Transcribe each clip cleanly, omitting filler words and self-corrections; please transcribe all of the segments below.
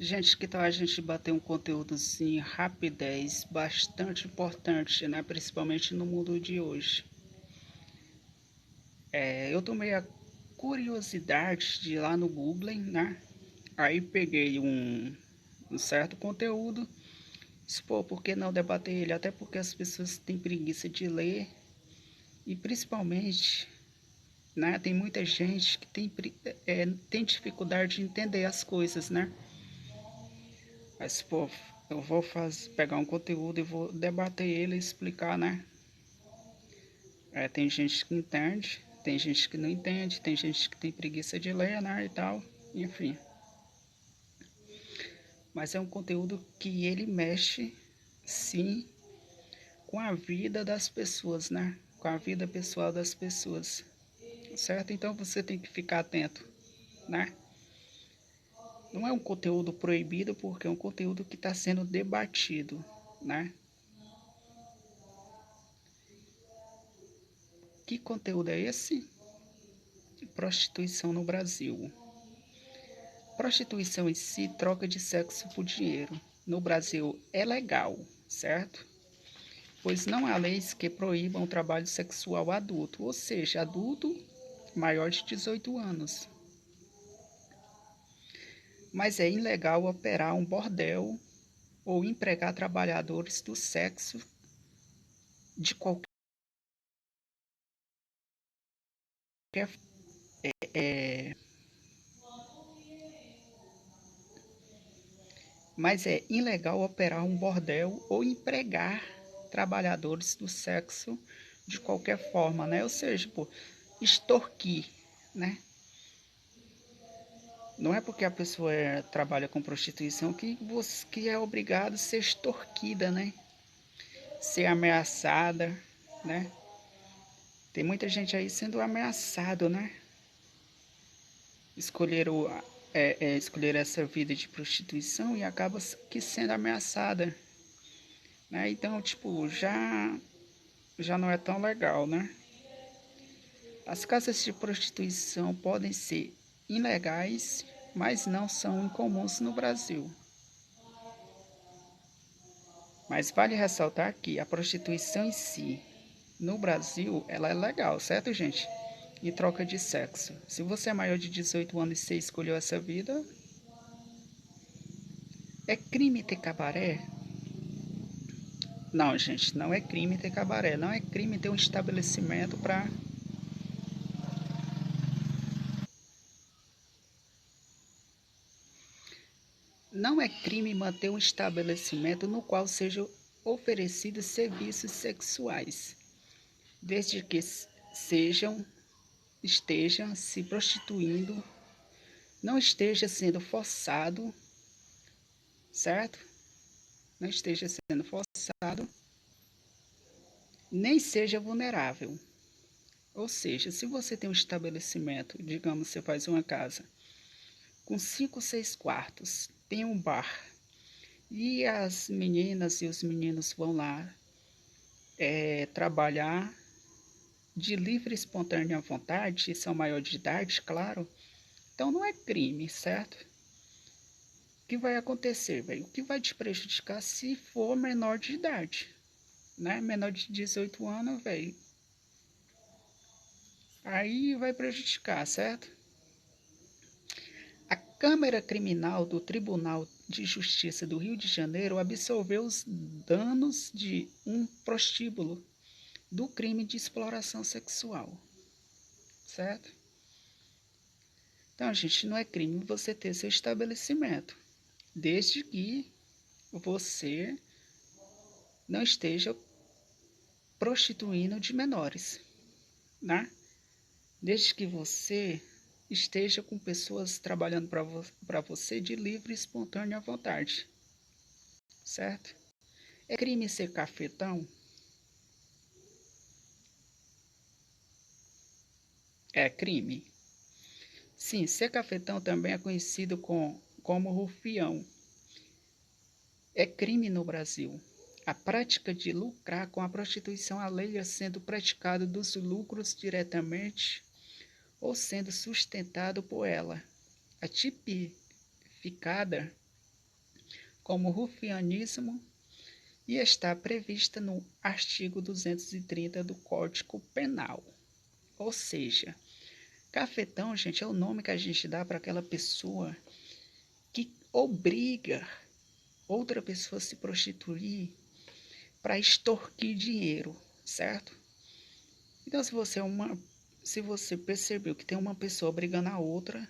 Gente, que tal a gente bater um conteúdo assim, rapidez, bastante importante, né? Principalmente no mundo de hoje. Eu tomei a curiosidade de ir lá no Google, né? Aí peguei um certo conteúdo. Disse, pô, por que não debater ele? Até porque as pessoas têm preguiça de ler. E principalmente, né? Tem muita gente que tem dificuldade de entender as coisas, né? Mas, pô, eu vou pegar um conteúdo e vou debater ele e explicar, né? Tem gente que entende, tem gente que não entende, tem gente que tem preguiça de ler, né? E tal, enfim. Mas é um conteúdo que ele mexe, sim, com a vida das pessoas, né? Com a vida pessoal das pessoas, certo? Então você tem que ficar atento, né? Não é um conteúdo proibido porque é um conteúdo que está sendo debatido, né? Que conteúdo é esse? Prostituição no Brasil. Prostituição em si, troca de sexo por dinheiro. No Brasil é legal, certo? Pois não há leis que proíbam o trabalho sexual adulto, ou seja, adulto maior de 18 anos. Mas é ilegal operar um bordel ou empregar trabalhadores do sexo de qualquer é, mas é ilegal operar um bordel ou empregar trabalhadores do sexo de qualquer forma, né? Ou seja, pô, extorquir, né? Não é porque a pessoa trabalha com prostituição que é obrigado a ser extorquida, né? Ser ameaçada, né? Tem muita gente aí sendo ameaçado, né? Escolher, escolher essa vida de prostituição e acaba que sendo ameaçada, né? Então, tipo, já não é tão legal, né? As casas de prostituição podem ser ilegais, mas não são incomuns no Brasil. Mas vale ressaltar que a prostituição em si, no Brasil, ela é legal, certo, gente? Em troca de sexo. Se você é maior de 18 anos e você escolheu essa vida, é crime ter cabaré? Não, gente, não é crime ter cabaré. Não é crime ter um estabelecimento para. Não é crime manter um estabelecimento no qual sejam oferecidos serviços sexuais, desde que sejam estejam se prostituindo, não esteja sendo forçado, certo? Não esteja sendo forçado, nem seja vulnerável. Ou seja, se você tem um estabelecimento, digamos, você faz uma casa com 5, 6 quartos, tem um bar, e as meninas e os meninos vão lá trabalhar de livre e espontânea vontade, e são maior de idade, claro, então não é crime, certo? O que vai acontecer, velho? O que vai te prejudicar se for menor de idade, né? Menor de 18 anos, velho. Aí vai prejudicar, certo? A Câmara Criminal do Tribunal de Justiça do Rio de Janeiro absolveu os danos de um prostíbulo do crime de exploração sexual, certo? Então, gente, não é crime você ter seu estabelecimento, desde que você não esteja prostituindo de menores, né? Desde que você esteja com pessoas trabalhando para você de livre e espontânea vontade, certo? É crime ser cafetão? É crime. Sim, ser cafetão também é conhecido como rufião. É crime no Brasil. A prática de lucrar com a prostituição alheia sendo praticado dos lucros diretamente ou sendo sustentado por ela. A tipificada como rufianismo e está prevista no artigo 230 do Código Penal. Ou seja, cafetão, gente, é o nome que a gente dá para aquela pessoa que obriga outra pessoa a se prostituir para extorquir dinheiro, certo? Então, se você percebeu que tem uma pessoa obrigando a outra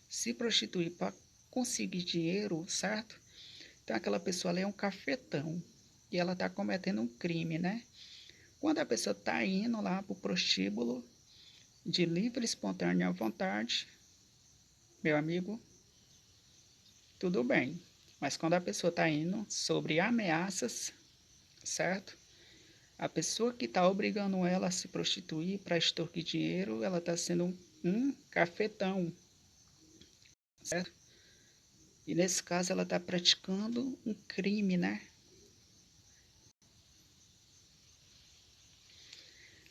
se prostituir para conseguir dinheiro, certo? Então aquela pessoa ali é um cafetão e ela está cometendo um crime, né? Quando a pessoa está indo lá para o prostíbulo de livre e espontânea vontade, meu amigo, tudo bem. Mas quando a pessoa está indo sobre ameaças, certo? A pessoa que está obrigando ela a se prostituir para extorquir dinheiro, ela está sendo um cafetão, certo? E nesse caso ela está praticando um crime, né?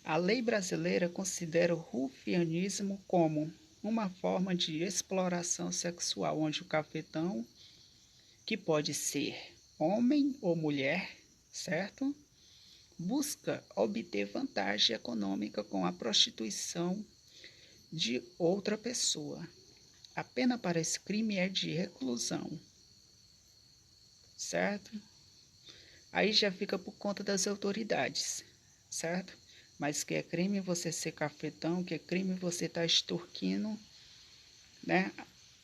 A lei brasileira considera o rufianismo como uma forma de exploração sexual, onde o cafetão, que pode ser homem ou mulher, certo? Busca obter vantagem econômica com a prostituição de outra pessoa. A pena para esse crime é de reclusão, certo? Aí já fica por conta das autoridades, certo? Mas que é crime você ser cafetão, que é crime você estar extorquindo, né?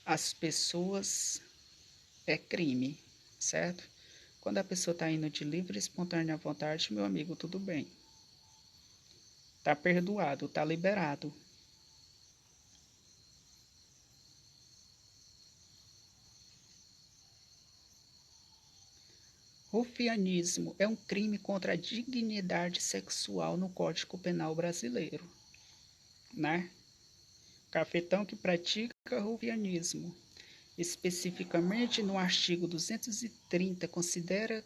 As pessoas, é crime, certo? Quando a pessoa está indo de livre e espontânea vontade, meu amigo, tudo bem. Tá perdoado, tá liberado. Rufianismo é um crime contra a dignidade sexual no Código Penal brasileiro, né? Cafetão que pratica rufianismo, especificamente no artigo 230, considera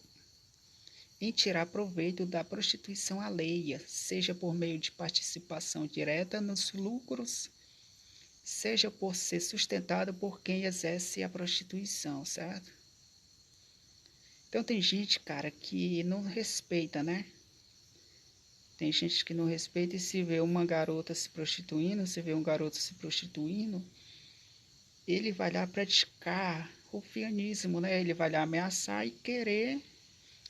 em tirar proveito da prostituição alheia, seja por meio de participação direta nos lucros, seja por ser sustentado por quem exerce a prostituição, certo? Então tem gente, cara, que não respeita, né? Tem gente que não respeita e se vê uma garota se prostituindo, se vê um garoto se prostituindo, ele vai lá praticar rufianismo, né? Ele vai lá ameaçar e querer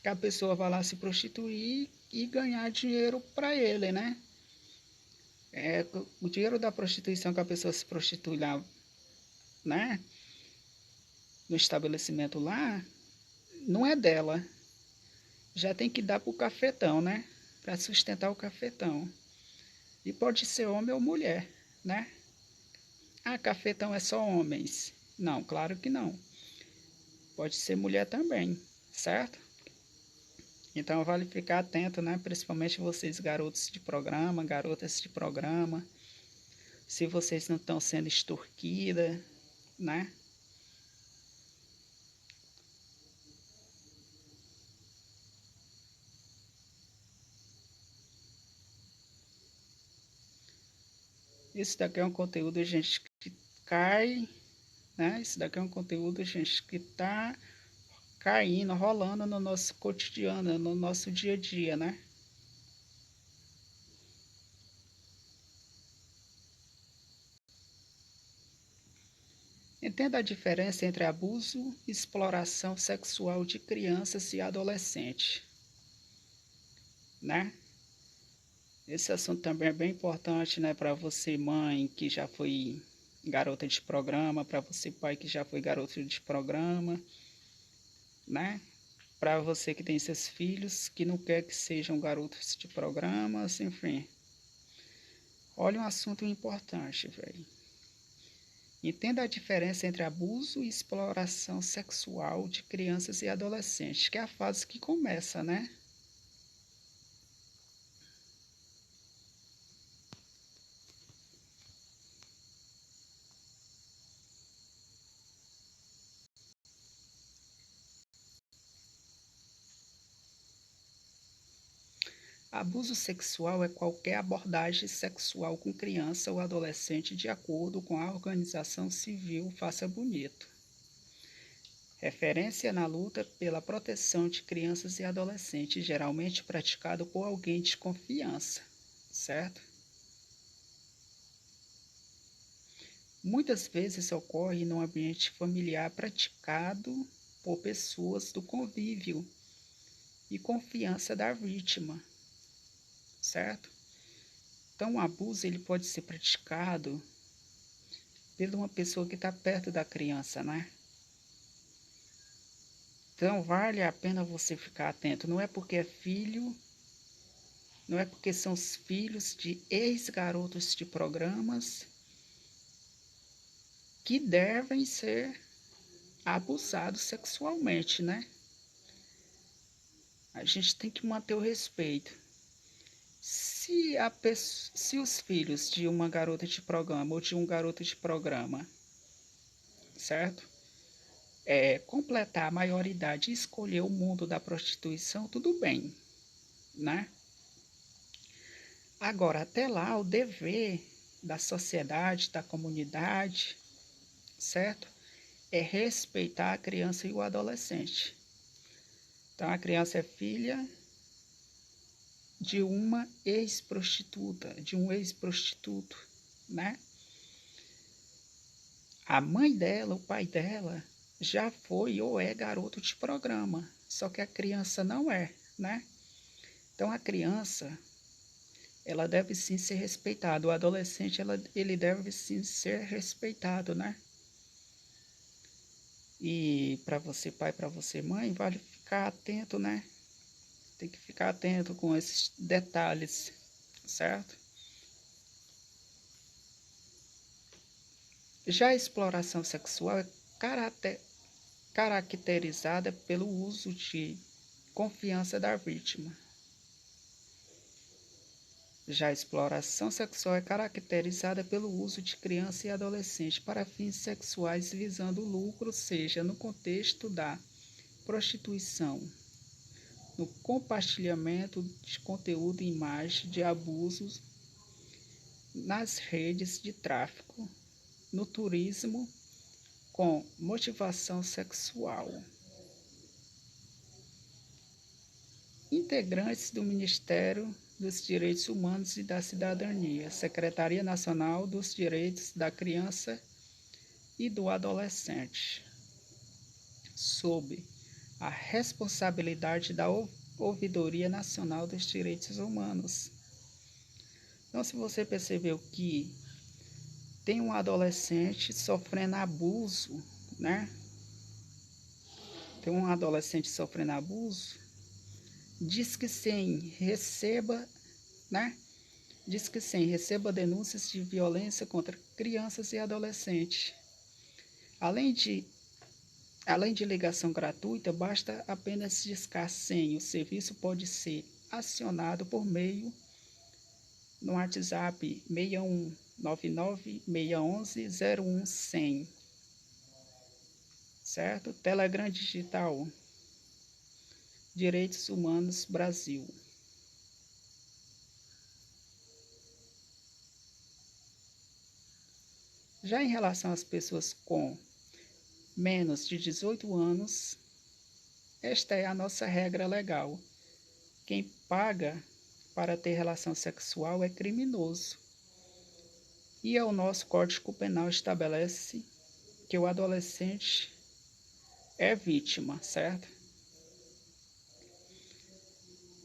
que a pessoa vá lá se prostituir e ganhar dinheiro para ele, né? É, o dinheiro da prostituição que a pessoa se prostitui lá, né? No estabelecimento lá, não é dela. Já tem que dar pro cafetão, né? Para sustentar o cafetão. E pode ser homem ou mulher, né? Ah, cafetão é só homens. Não, claro que não. Pode ser mulher também, certo? Então vale ficar atento, né? Principalmente vocês, garotos de programa, garotas de programa. Se vocês não estão sendo extorquidas, né? Isso daqui é um conteúdo, gente, que cai, né? Isso daqui é um conteúdo, gente, que tá caindo, rolando no nosso cotidiano, no nosso dia a dia, né? Entenda a diferença entre abuso e exploração sexual de crianças e adolescentes, né? Esse assunto também é bem importante, né, para você, mãe, que já foi garota de programa, para você, pai, que já foi garoto de programa, né? Para você que tem seus filhos, que não quer que sejam garotos de programas, enfim. Olha um assunto importante, velho. Entenda a diferença entre abuso e exploração sexual de crianças e adolescentes, que é a fase que começa, né? Abuso sexual é qualquer abordagem sexual com criança ou adolescente de acordo com a organização civil Faça Bonito. referência na luta pela proteção de crianças e adolescentes, geralmente praticado por alguém de confiança, certo? Muitas vezes ocorre no ambiente familiar praticado por pessoas do convívio e confiança da vítima, certo? Então, o abuso ele pode ser praticado por uma pessoa que está perto da criança, né? Então, vale a pena você ficar atento. Não é porque é filho, não é porque são os filhos de ex-garotos de programas que devem ser abusados sexualmente, né? A gente tem que manter o respeito. Se os filhos de uma garota de programa ou de um garoto de programa, certo? Completar a maioridade e escolher o mundo da prostituição, tudo bem, né? Agora, até lá, o dever da sociedade, da comunidade, certo? É respeitar a criança e o adolescente. Então, a criança é filha de uma ex-prostituta, de um ex-prostituto, né? A mãe dela, o pai dela, já foi ou é garoto de programa, só que a criança não é, né? Então, a criança, ela deve sim ser respeitada. O adolescente, ele deve sim ser respeitado, né? E para você, pai, para você, mãe, vale ficar atento, né? Tem que ficar atento com esses detalhes, certo? Já a exploração sexual é caracterizada pelo uso de confiança da vítima. Já a exploração sexual é caracterizada pelo uso de criança e adolescente para fins sexuais visando lucro, seja no contexto da prostituição, no compartilhamento de conteúdo e imagem de abusos nas redes de tráfico, no turismo com motivação sexual. Integrantes do Ministério dos Direitos Humanos e da Cidadania, Secretaria Nacional dos Direitos da Criança e do Adolescente, sob a responsabilidade da Ouvidoria Nacional dos Direitos Humanos. Então, se você percebeu que tem um adolescente sofrendo abuso, né? Tem um adolescente sofrendo abuso, diz que sim, receba, né? Diz que sim, receba denúncias de violência contra crianças e adolescentes. Além de, além de ligação gratuita, basta apenas discar senha. O serviço pode ser acionado por meio no WhatsApp 6199-611-0100, certo? Telegram Digital, Direitos Humanos Brasil. Já em relação às pessoas com menos de 18 anos, esta é a nossa regra legal. Quem paga para ter relação sexual é criminoso. E o nosso Código Penal estabelece que o adolescente é vítima, certo?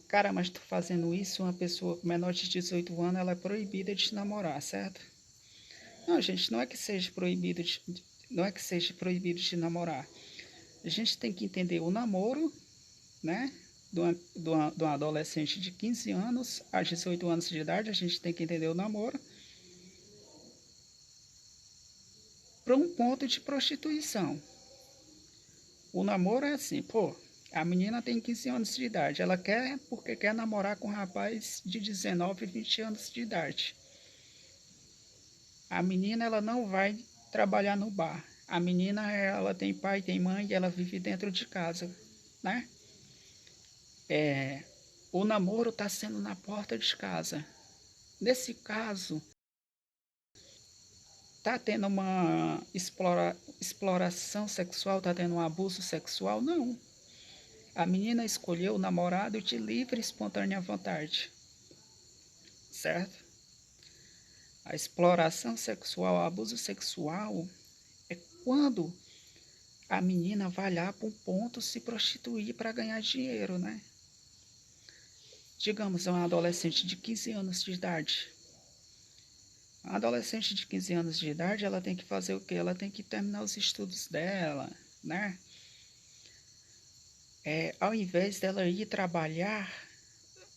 Cara, mas tu fazendo isso, uma pessoa menor de 18 anos, ela é proibida de namorar, certo? Não, gente, não é que seja proibido de namorar. A gente tem que entender o namoro, né? De um adolescente de 15 anos a 18 anos de idade, a gente tem que entender o namoro para um ponto de prostituição. O namoro é assim, pô, a menina tem 15 anos de idade, ela quer porque quer namorar com um rapaz de 19, 20 anos de idade. A menina, ela não vai trabalhar no bar. A menina, ela tem pai, tem mãe e ela vive dentro de casa, né? O namoro está sendo na porta de casa. Nesse caso, Tá tendo uma exploração sexual, tá tendo um abuso sexual? Não. A menina escolheu o namorado de livre e espontânea vontade, certo? A exploração sexual, o abuso sexual é quando a menina vai lá para um ponto se prostituir para ganhar dinheiro, né? Digamos, uma adolescente de 15 anos de idade. A adolescente de 15 anos de idade, ela tem que fazer o quê? Ela tem que terminar os estudos dela, né? Ao invés dela ir trabalhar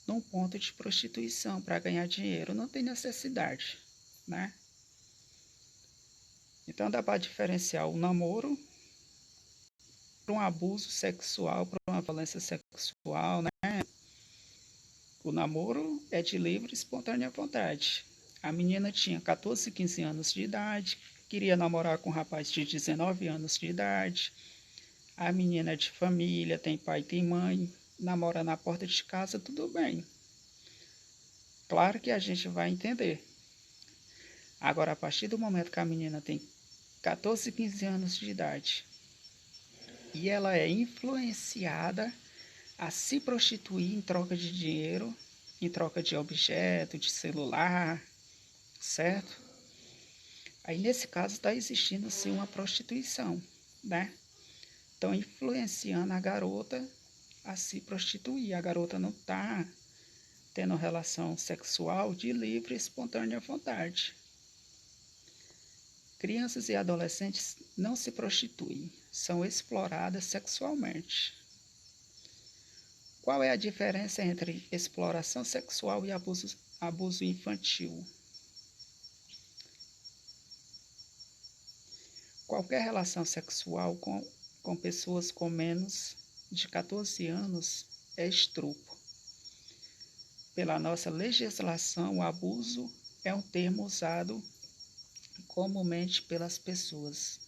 num ponto de prostituição para ganhar dinheiro, não tem necessidade, né? Então dá para diferenciar o namoro para um abuso sexual, para uma violência sexual, né? O namoro é de livre e espontânea vontade. A menina tinha 14, 15 anos de idade, queria namorar com um rapaz de 19 anos de idade. A menina é de família, tem pai, tem mãe, namora na porta de casa, tudo bem. Claro que a gente vai entender. Agora, a partir do momento que a menina tem 14, 15 anos de idade e ela é influenciada a se prostituir em troca de dinheiro, em troca de objeto, de celular, certo? Aí nesse caso está existindo sim uma prostituição, né? Estão influenciando a garota a se prostituir. A garota não está tendo relação sexual de livre e espontânea vontade. Crianças e adolescentes não se prostituem, são exploradas sexualmente. Qual é a diferença entre exploração sexual e abuso infantil? Qualquer relação sexual com pessoas com menos de 14 anos é estupro. Pela nossa legislação, o abuso é um termo usado comumente pelas pessoas,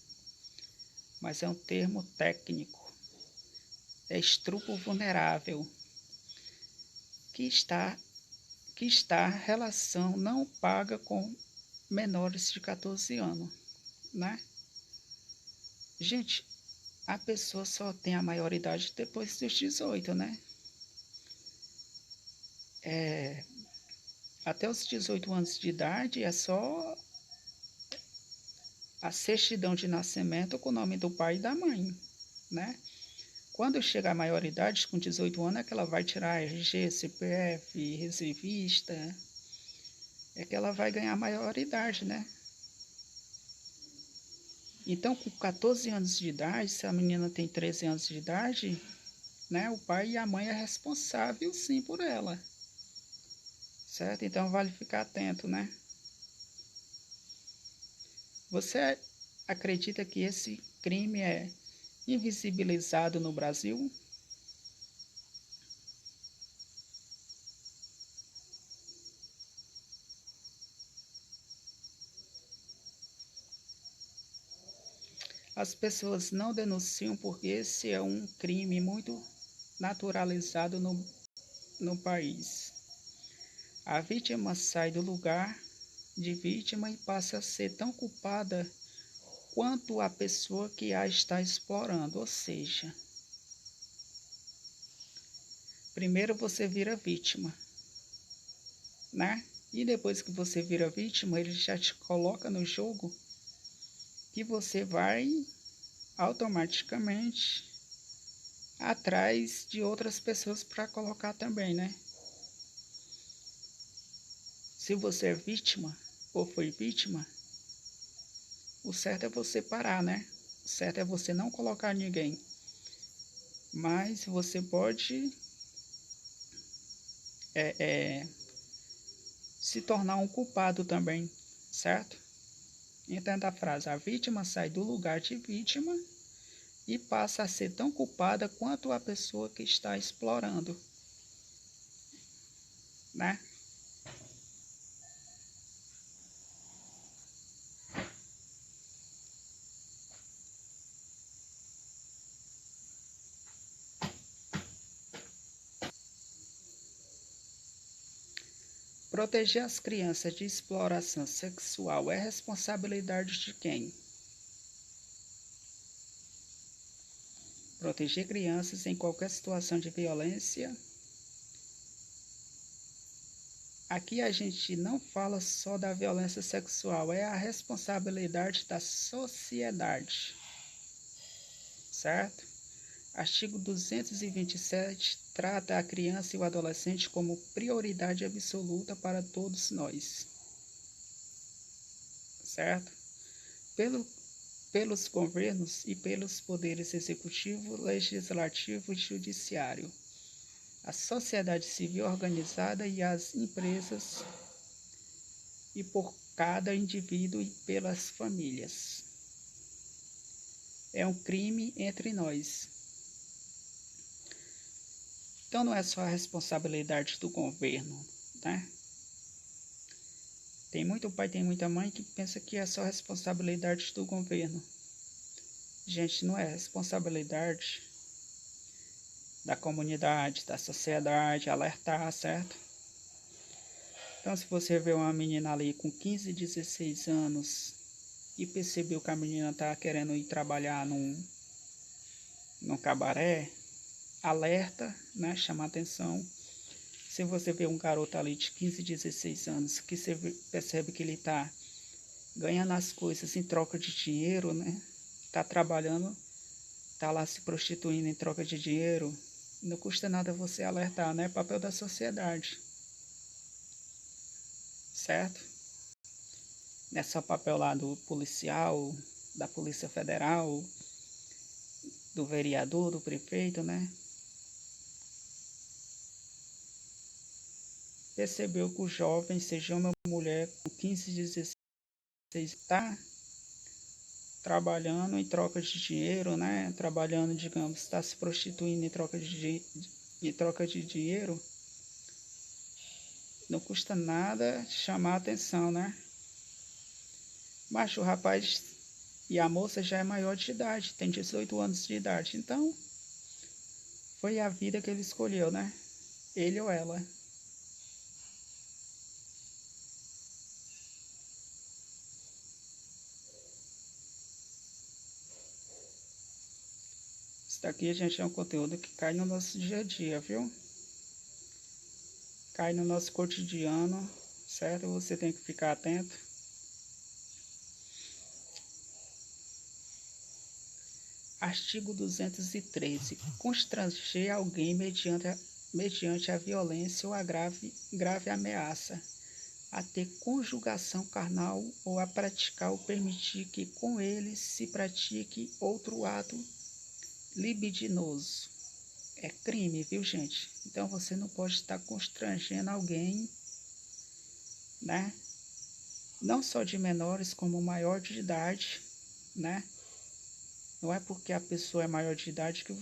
mas é um termo técnico. É estupro vulnerável, que está relação não paga com menores de 14 anos, né? Gente, a pessoa só tem a maioridade depois dos 18, né? Até os 18 anos de idade é só a certidão de nascimento com o nome do pai e da mãe, né? Quando chega a maioridade, com 18 anos, é que ela vai tirar RG, CPF, reservista, é que ela vai ganhar maioridade, né? Então, com 14 anos de idade, se a menina tem 13 anos de idade, né, o pai e a mãe é responsável sim por ela, certo? Então vale ficar atento, né? Você acredita que esse crime é invisibilizado no Brasil? As pessoas não denunciam porque esse é um crime muito naturalizado no país. A vítima sai do lugar de vítima e passa a ser tão culpada quanto a pessoa que a está explorando, ou seja, primeiro você vira vítima, né? E depois que você vira vítima, ele já te coloca no jogo que você vai automaticamente atrás de outras pessoas para colocar também, né? Se você é vítima ou foi vítima, o certo é você parar, né? O certo é você não colocar ninguém. Mas você pode é, é, se tornar um culpado também, certo? Entenda a frase: a vítima sai do lugar de vítima e passa a ser tão culpada quanto a pessoa que está explorando, né? Proteger as crianças de exploração sexual é responsabilidade de quem? Proteger crianças em qualquer situação de violência. Aqui a gente não fala só da violência sexual, é a responsabilidade da sociedade, certo? Artigo 227 trata a criança e o adolescente como prioridade absoluta para todos nós, certo? Pelos governos e pelos poderes executivo, legislativo e judiciário, a sociedade civil organizada e as empresas, e por cada indivíduo e pelas famílias. É um crime entre nós. Então não é só a responsabilidade do governo, né? Tem muito pai, tem muita mãe que pensa que é só responsabilidade do governo. Gente, não é responsabilidade da comunidade, da sociedade, alertar, certo? Então, se você vê uma menina ali com 15, 16 anos e percebeu que a menina está querendo ir trabalhar num cabaré, alerta, né? Chama atenção. Se você vê um garoto ali de 15, 16 anos que você percebe que ele está ganhando as coisas em troca de dinheiro, né? Está trabalhando, está lá se prostituindo em troca de dinheiro, não custa nada você alertar, né? Papel da sociedade, certo? Não é só papel lá do policial, da Polícia Federal, do vereador, do prefeito, né? Percebeu que o jovem, seja homem ou mulher, com 15, 16, está trabalhando em troca de dinheiro, né? Trabalhando, digamos, está se prostituindo em troca de dinheiro, não custa nada chamar a atenção, né? Mas o rapaz e a moça já é maior de idade, tem 18 anos de idade, então foi a vida que ele escolheu, né? Ele ou ela. Isso daqui, gente, é um conteúdo que cai no nosso dia a dia, viu? Cai no nosso cotidiano, certo? Você tem que ficar atento. Artigo 213. Constranger alguém mediante a violência ou a grave ameaça, a ter conjugação carnal ou a praticar ou permitir que com ele se pratique outro ato libidinoso. É crime, viu, gente? Então você não pode estar constrangendo alguém, né? Não só de menores, como maior de idade, né? Não é porque a pessoa é maior de idade que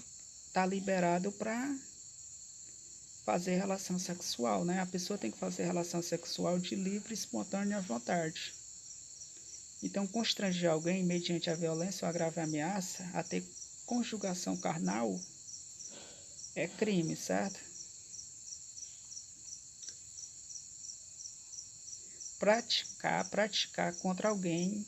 está liberado para fazer relação sexual, né? A pessoa tem que fazer relação sexual de livre e espontânea vontade. Então, constranger alguém mediante a violência ou a grave ameaça a ter conjugação carnal é crime, certo? Praticar contra alguém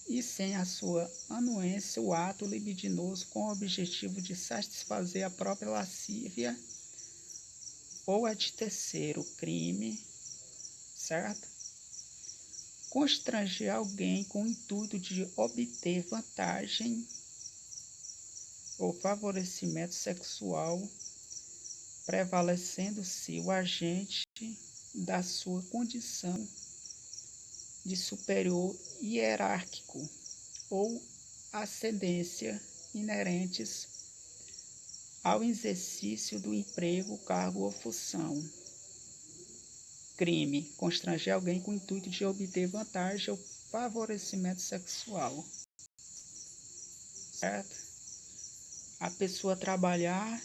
e sem a sua anuência o ato libidinoso com o objetivo de satisfazer a própria lascívia ou a de terceiro crime, certo? Constranger alguém com o intuito de obter vantagem ou favorecimento sexual, prevalecendo-se o agente da sua condição de superior hierárquico ou ascendência inerentes ao exercício do emprego, cargo ou função. Crime: constranger alguém com o intuito de obter vantagem ou favorecimento sexual, certo? A pessoa trabalhar,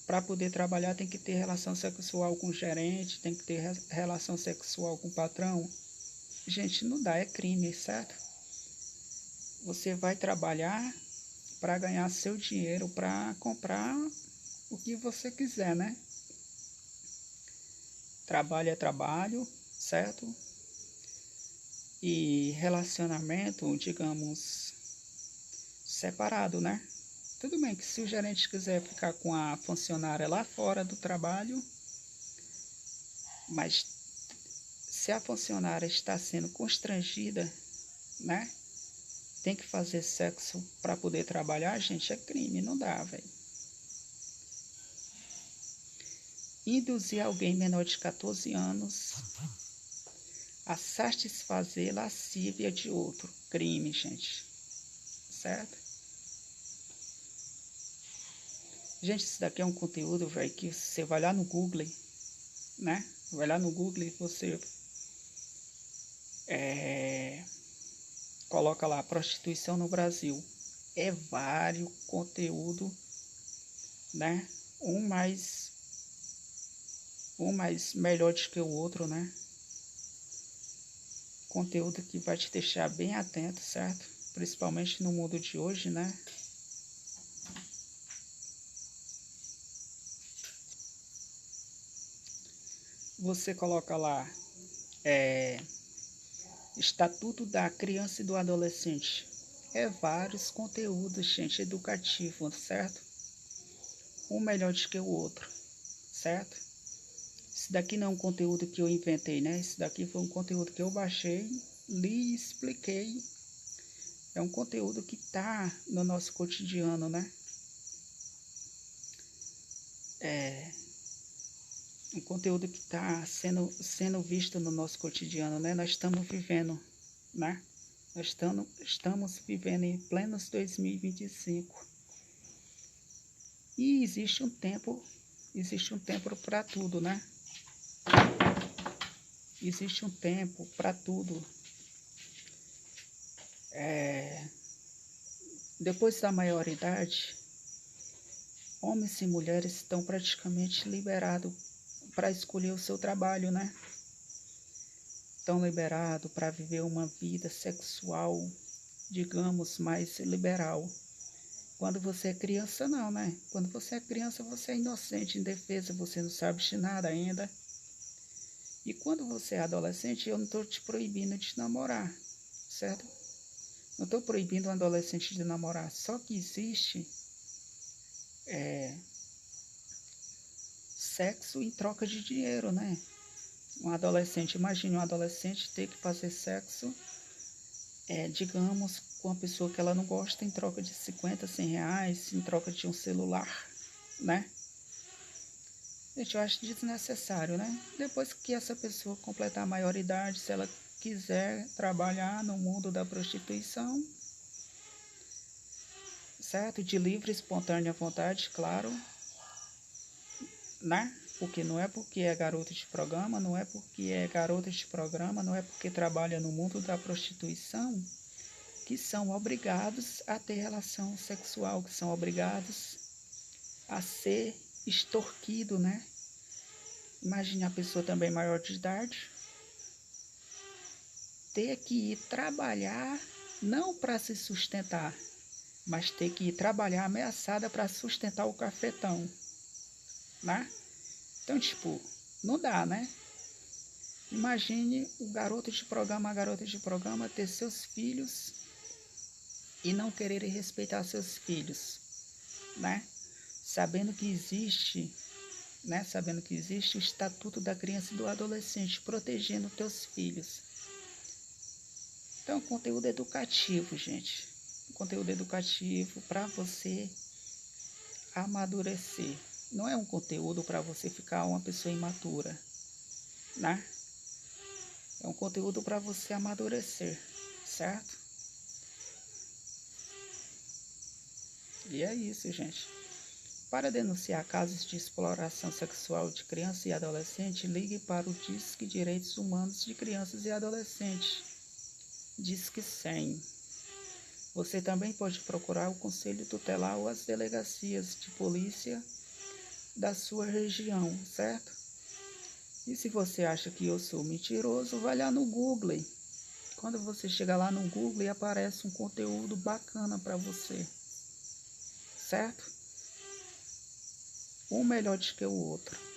para poder trabalhar tem que ter relação sexual com o gerente, tem que ter relação sexual com o patrão. Gente, não dá, é crime, certo? Você vai trabalhar para ganhar seu dinheiro, para comprar o que você quiser, né? Trabalho é trabalho, certo? E relacionamento, digamos, separado, né? Tudo bem que se o gerente quiser ficar com a funcionária lá fora do trabalho, mas se a funcionária está sendo constrangida, né? Tem que fazer sexo para poder trabalhar, gente, é crime, não dá, velho. Induzir alguém menor de 14 anos a satisfazer lascívia de outro, crime, gente, certo? Gente, isso daqui é um conteúdo, velho, que você vai lá no Google, né? Vai lá no Google e você coloca lá prostituição no Brasil. É vários conteúdo, né? Um mais melhor do que o outro, né? Conteúdo que vai te deixar bem atento, certo? Principalmente no mundo de hoje, né? Você coloca lá Estatuto da Criança e do Adolescente. É vários conteúdos, gente, educativos, certo? Um melhor do que o outro, certo? Isso daqui não é um conteúdo que eu inventei, né? Isso daqui foi um conteúdo que eu baixei, li e expliquei. É um conteúdo que está no nosso cotidiano, né? É um conteúdo que está sendo visto no nosso cotidiano, né? Nós estamos vivendo, né? Nós estamos vivendo em plenos 2025. E existe um tempo para tudo, né? Existe um tempo para tudo. Depois da maioridade, homens e mulheres estão praticamente liberados para escolher o seu trabalho, né? Estão liberados para viver uma vida sexual, digamos, mais liberal. Quando você é criança, não, né? Quando você é criança, você é inocente, indefesa, você não sabe de nada ainda. E quando você é adolescente, eu não estou te proibindo de namorar, certo? Não estou proibindo um adolescente de namorar. Só que existe sexo em troca de dinheiro, né? Imagine um adolescente ter que fazer sexo, digamos, com uma pessoa que ela não gosta em troca de 50, 100 reais, em troca de um celular, né? Gente, eu acho desnecessário, né? Depois que essa pessoa completar a maioridade, se ela quiser trabalhar no mundo da prostituição, certo? De livre e espontânea vontade, claro, né? Porque não é porque é garota de programa, não é porque é garota de programa, não é porque trabalha no mundo da prostituição que são obrigados a ter relação sexual, que são obrigados a ser extorquido, né? Imagine a pessoa também maior de idade ter que ir trabalhar não para se sustentar, mas ter que ir trabalhar ameaçada para sustentar o cafetão, né? Então, tipo, não dá, né? Imagine o garoto de programa, a garota de programa ter seus filhos e não querer respeitar seus filhos, né? Sabendo que existe, né? Sabendo que existe o Estatuto da Criança e do Adolescente protegendo teus filhos. Então, conteúdo educativo, gente. Conteúdo educativo para você amadurecer. Não é um conteúdo para você ficar uma pessoa imatura, né? É um conteúdo para você amadurecer, certo? E é isso, gente. Para denunciar casos de exploração sexual de criança e adolescente, ligue para o Disque Direitos Humanos de Crianças e Adolescentes, Disque 100. Você também pode procurar o Conselho Tutelar ou as delegacias de polícia da sua região, certo? E se você acha que eu sou mentiroso, vai lá no Google. Quando você chegar lá no Google, aparece um conteúdo bacana para você, certo? Um melhor do que o outro.